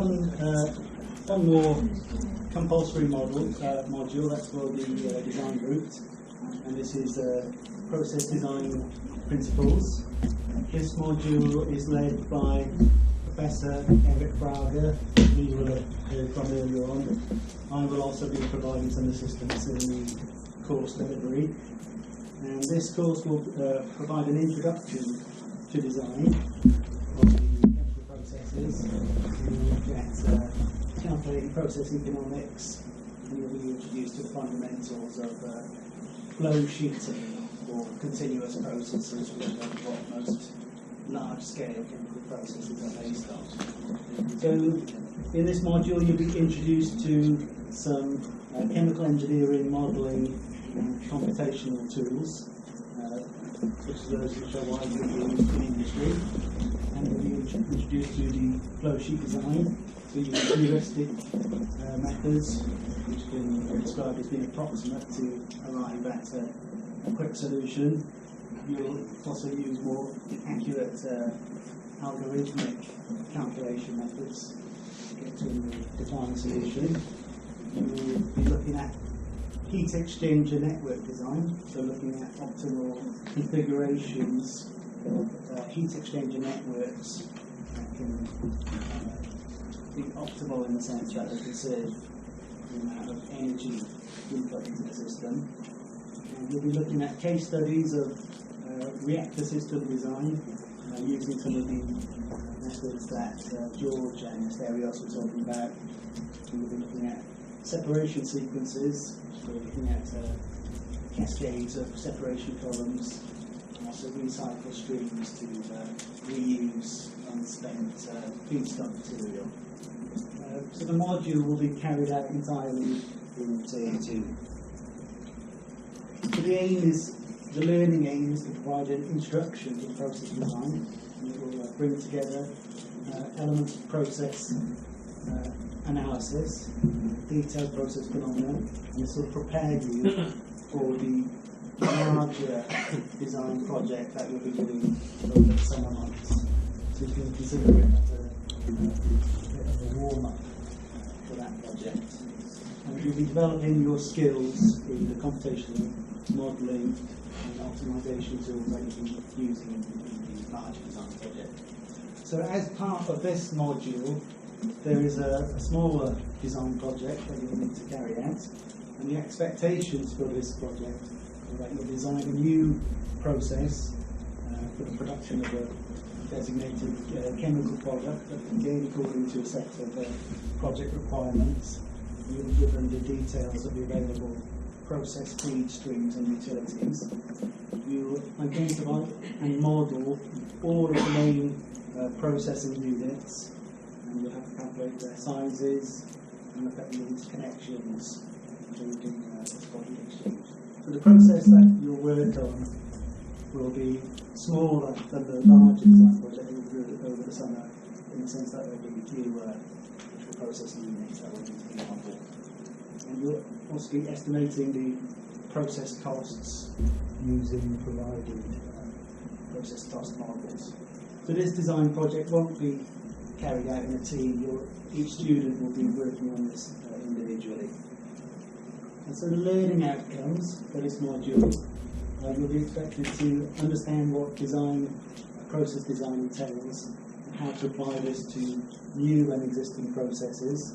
one more compulsory module, that's for the design route, and this is process design principles. This module is led by Professor Eric Braga, who you will have heard from earlier on. I will also be providing some assistance in the course delivery. And this course will provide an introduction to design of the chemical processes. You'll look at calculating process economics, and you'll be introduced to the fundamentals of flow sheeting or continuous processes, which are what most large-scale chemical processes are based on. So, in this module, you'll be introduced to some chemical engineering, modelling, and computational tools, such as those which are widely used in industry, and you'll be introduced to the flow sheet design, so you use heuristic methods, which can be described as being approximate to arrive at a quick solution. You'll also use more accurate algorithmic calculation methods to get to a defined solution. You'll be looking at heat exchanger network design, so looking at optimal configurations of heat exchanger networks that can be optimal in the sense that they conserve the amount of energy input into the system. And we'll be looking at case studies of reactor system design using some of the methods that George and Asterios were talking about. We'll be looking at separation sequences, so we're looking at cascades of separation columns, and also recycle streams to reuse unspent feedstock material. So the module will be carried out entirely in Tier 2. So the learning aim is to provide an introduction to process design, and it will bring together elements of process analysis, detailed process phenomena, and this will prepare you for the larger design project that you'll be doing over the summer months. So you can consider it as a bit of a warm-up for that project. And you'll be developing your skills in the computational modelling and optimization tools that you'll be using in the large design project. So as part of this module, there is a smaller design project that you'll need to carry out, and the expectations for this project are that you'll design a new process for the production of a designated chemical product that, again, according to a set of project requirements. You'll be given the details of the available process feed streams and utilities. You identify and model all of the main processing units, and you'll have to calculate their sizes and look at the interconnections so you can support the exchange. So the process that you'll work on will be smaller than the larger design project that you'll do over the summer, in the sense that there will be fewer processing units that will need to be on board. And you'll also be estimating the process costs using provided process cost models. So this design project won't be carried out in a team. Each student will be working on this individually. And so the learning outcomes for this module, you'll be expected to understand what process design entails, and how to apply this to new and existing processes.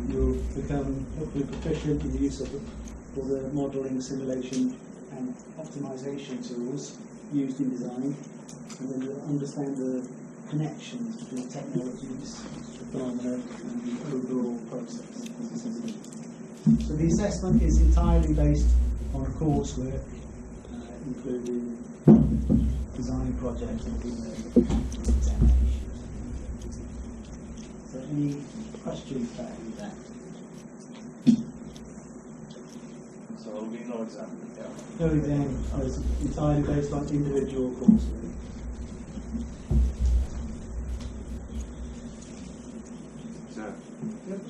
You'll become hopefully proficient in the use of all the modelling, simulation and optimization tools used in design, and then you'll understand the connections between technologies, the phenomena and the overall process. So the assessment is entirely based on coursework, including design projects and examinations. So any questions about that? So there will be no exam? Yeah. No exam. It's entirely based on individual coursework.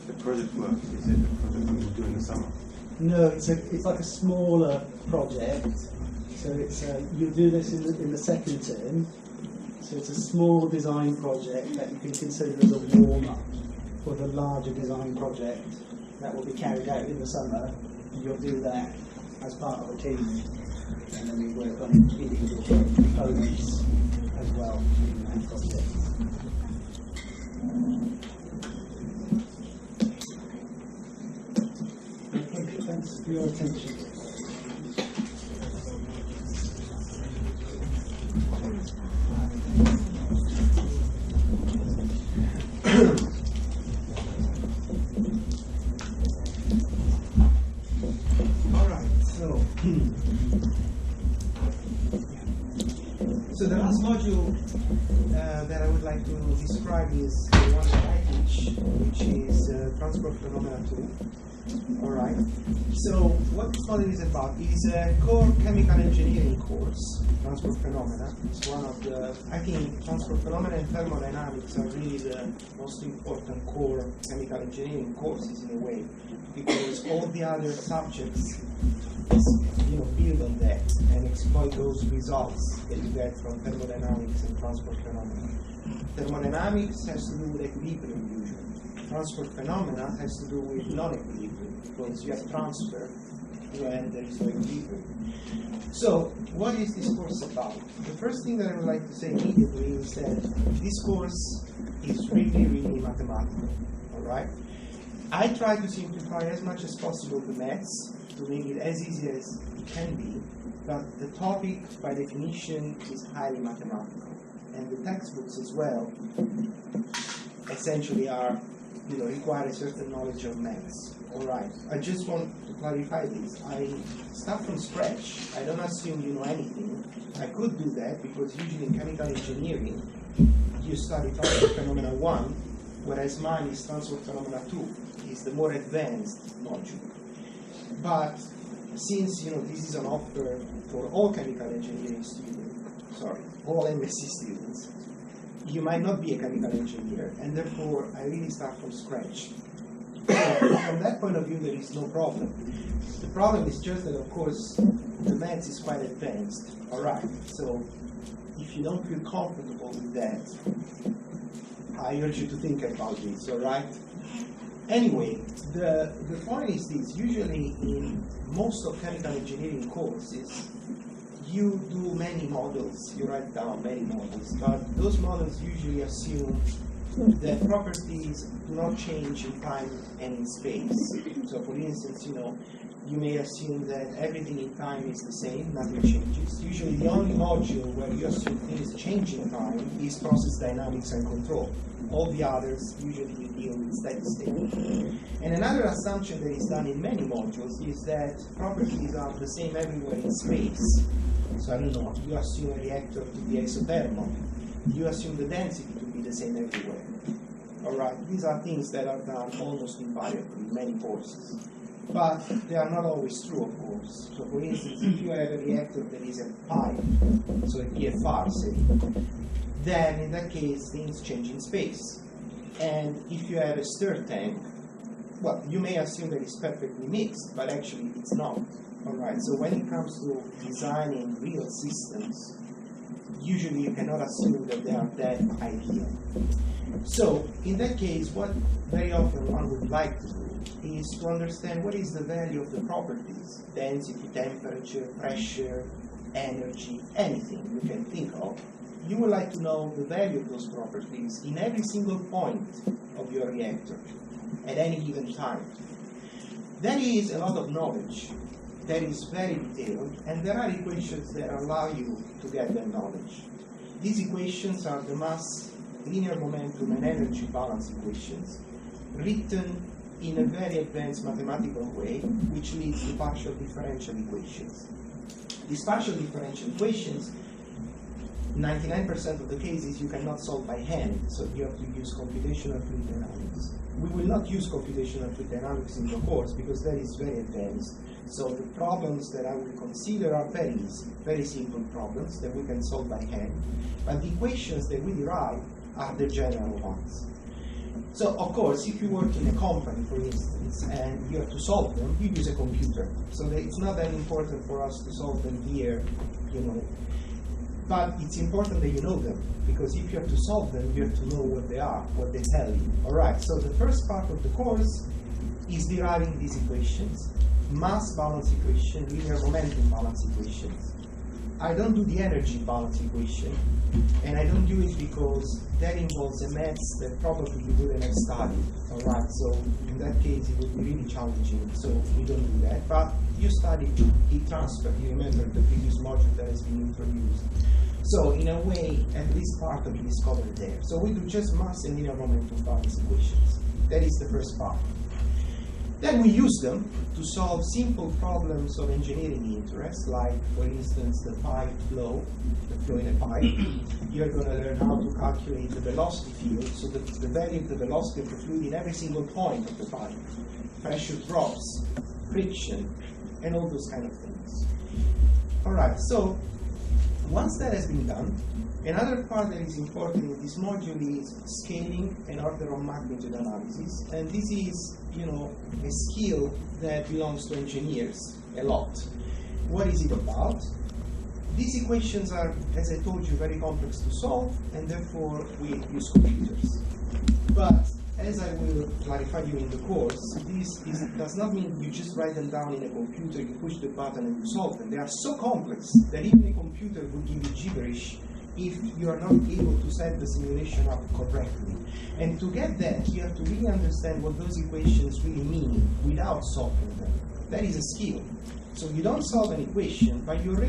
The project work, is it the project that we'll do in the summer? No, it's like a smaller project. So it's you'll do this in the second term. So it's a small design project that you can consider as a warm-up for the larger design project that will be carried out in the summer, you'll do that as part of a team, and then we work on individual components as well in that project. Okay, thanks for your attention. So the last module that I would like to describe is the one that I teach, which is Transport Phenomena 2. Alright. So what this module is about is a core chemical engineering course, Transport Phenomena. It's one of the, I think Transport Phenomena and Thermodynamics are really the most important core chemical engineering courses in a way, because all the other subjects build on that and exploit those results that you get from thermodynamics and transport phenomena. Thermodynamics has to do with equilibrium usually. Transport phenomena has to do with non-equilibrium, because you have transfer when there is no equilibrium. So, what is this course about? The first thing that I would like to say immediately is that this course is really, really mathematical. Alright? I try to simplify as much as possible the maths to make it as easy as it can be, but the topic by definition is highly mathematical, and the textbooks as well essentially are, require a certain knowledge of maths. Alright, I just want to clarify this. I start from scratch. I don't assume you know anything. I could do that because usually in chemical engineering you study transport phenomena 1, whereas mine is transport phenomena 2, is the more advanced module. But since this is an offer for all chemical engineering students, all MSc students, you might not be a chemical engineer, and therefore I really start from scratch. So from that point of view, there is no problem. The problem is just that, of course, the maths is quite advanced. All right. So if you don't feel comfortable with that, I urge you to think about this. All right. Anyway, the point is this: usually in most of chemical engineering courses, you do many models, you write down many models, but those models usually assume that properties do not change in time and in space. So for instance, you may assume that everything in time is the same, nothing changes. Usually the only module where you assume things change in time is process dynamics and control. All the others, usually you deal with steady state. And another assumption that is done in many modules is that properties are the same everywhere in space. So I don't know, you assume a reactor to be exothermal. You assume the density to be the same everywhere. Alright, these are things that are done almost invariably in many courses. But they are not always true, of course. So for instance, if you have a reactor that is a pipe, so a PFR, say, then in that case things change in space. And if you have a stir tank, well, you may assume that it's perfectly mixed, but actually it's not. Alright, so when it comes to designing real systems, usually you cannot assume that they are that ideal. So in that case, what very often one would like to do is to understand what is the value of the properties: density, temperature, pressure, energy, anything you can think of. You would like to know the value of those properties in every single point of your reactor at any given time. That is a lot of knowledge. That is very detailed, and there are equations that allow you to get that knowledge. These equations are the mass, linear momentum, and energy balance equations, written in a very advanced mathematical way, which leads to partial differential equations. These partial differential equations, 99% of the cases you cannot solve by hand, so you have to use computational fluid dynamics. We will not use computational fluid dynamics in the course because that is very advanced. So the problems that I will consider are very easy, very simple problems that we can solve by hand. But the equations that we derive are the general ones. So of course, if you work in a company, for instance, and you have to solve them, you use a computer. So it's not that important for us to solve them here, But it's important that you know them, because if you have to solve them, you have to know what they are, what they tell you. All right, so the first part of the course is deriving these equations: mass balance equation, linear momentum balance equations. I don't do the energy balance equation, and I don't do it because that involves a maths that probably you wouldn't have studied. All right, so in that case it would be really challenging, so we don't do that. But you studied heat transfer, you remember the previous module that has been introduced. So in a way, at least part of it is covered there. So we do just mass and linear momentum balance equations. That is the first part. Then we use them to solve simple problems of engineering interest, like, for instance, the pipe flow, the flow in a pipe. You're going to learn how to calculate the velocity field, so the value of the velocity of the fluid in every single point of the pipe, pressure drops, friction, and all those kind of things. All right, so once that has been done, another part that is important in this module is scaling and order of magnitude analysis, and this is, a skill that belongs to engineers a lot. What is it about? These equations are, as I told you, very complex to solve, and therefore we use computers. But as I will clarify you in the course, does not mean you just write them down in a computer, you push the button and you solve them. They are so complex that even a computer will give you gibberish if you are not able to set the simulation up correctly. And to get that, you have to really understand what those equations really mean without solving them. That is a skill. So you don't solve an equation, but you already